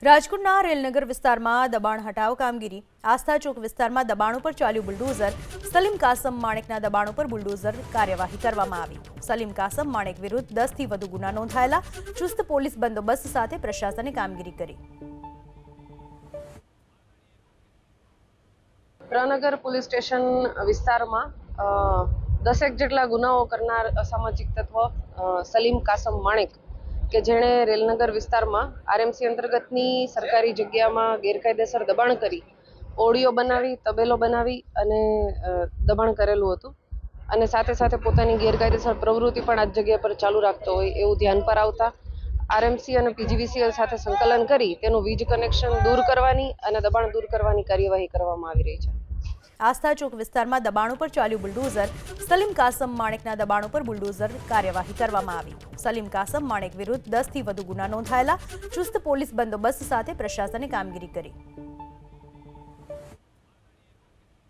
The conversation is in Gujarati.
રાજકોટના રેલનગર વિસ્તારમાં દબાણ હટાવ કામગીરી આસ્થા ચોક વિસ્તારમાં દબાણો પર ચાલ્યું બુલડોઝર સલીમ કાસમ માણેકના દબાણો પર બુલડોઝર કાર્યવાહી કરવામાં આવી સલીમ કાસમ માણેક વિરુદ્ધ 10 થી વધુ ગુના નોંધાયેલા ચુસ્ત પોલીસ બંદોબસ્ત સાથે પ્રશાસને કામગીરી કરી રેલનગર પોલીસ સ્ટેશન વિસ્તારમાં 10 જેટલા ગુનાઓ કરનાર અસામાજિક તત્વ સલીમ કાસમ માણેક કે જેણે રેલનગર વિસ્તારમાં આરએમસી અંતર્ગતની સરકારી જગ્યામાં ગેરકાયદેસર દબાણ કરી ઓડિયો બનાવી તબેલો બનાવી અને દબાણ કરેલું હતું અને સાથે સાથે પોતાની ગેરકાયદેસર પ્રવૃત્તિ પણ આ જગ્યા પર ચાલુ રાખતો હોય એવું ધ્યાન પર આવતા આરએમસી અને પીજીવીસીએલ સાથે સંકલન કરી તેનું વીજ કનેક્શન દૂર કરવાની અને દબાણ દૂર કરવાની કાર્યવાહી કરવામાં આવી રહી છે। આસ્થા ચોક વિસ્તારમાં દબાણો પર ચાલ્યું બુલડોઝર સલીમ કાસમ માણેકના દબાણો પર બુલડોઝર કાર્યવાહી કરવામાં આવી સલીમ કાસમ માણેક વિરુદ્ધ 10 થી વધુ ગુના નોંધાયેલા ચુસ્ત પોલીસ બંદોબસ્ત સાથે પ્રશાસને કામગીરી કરી।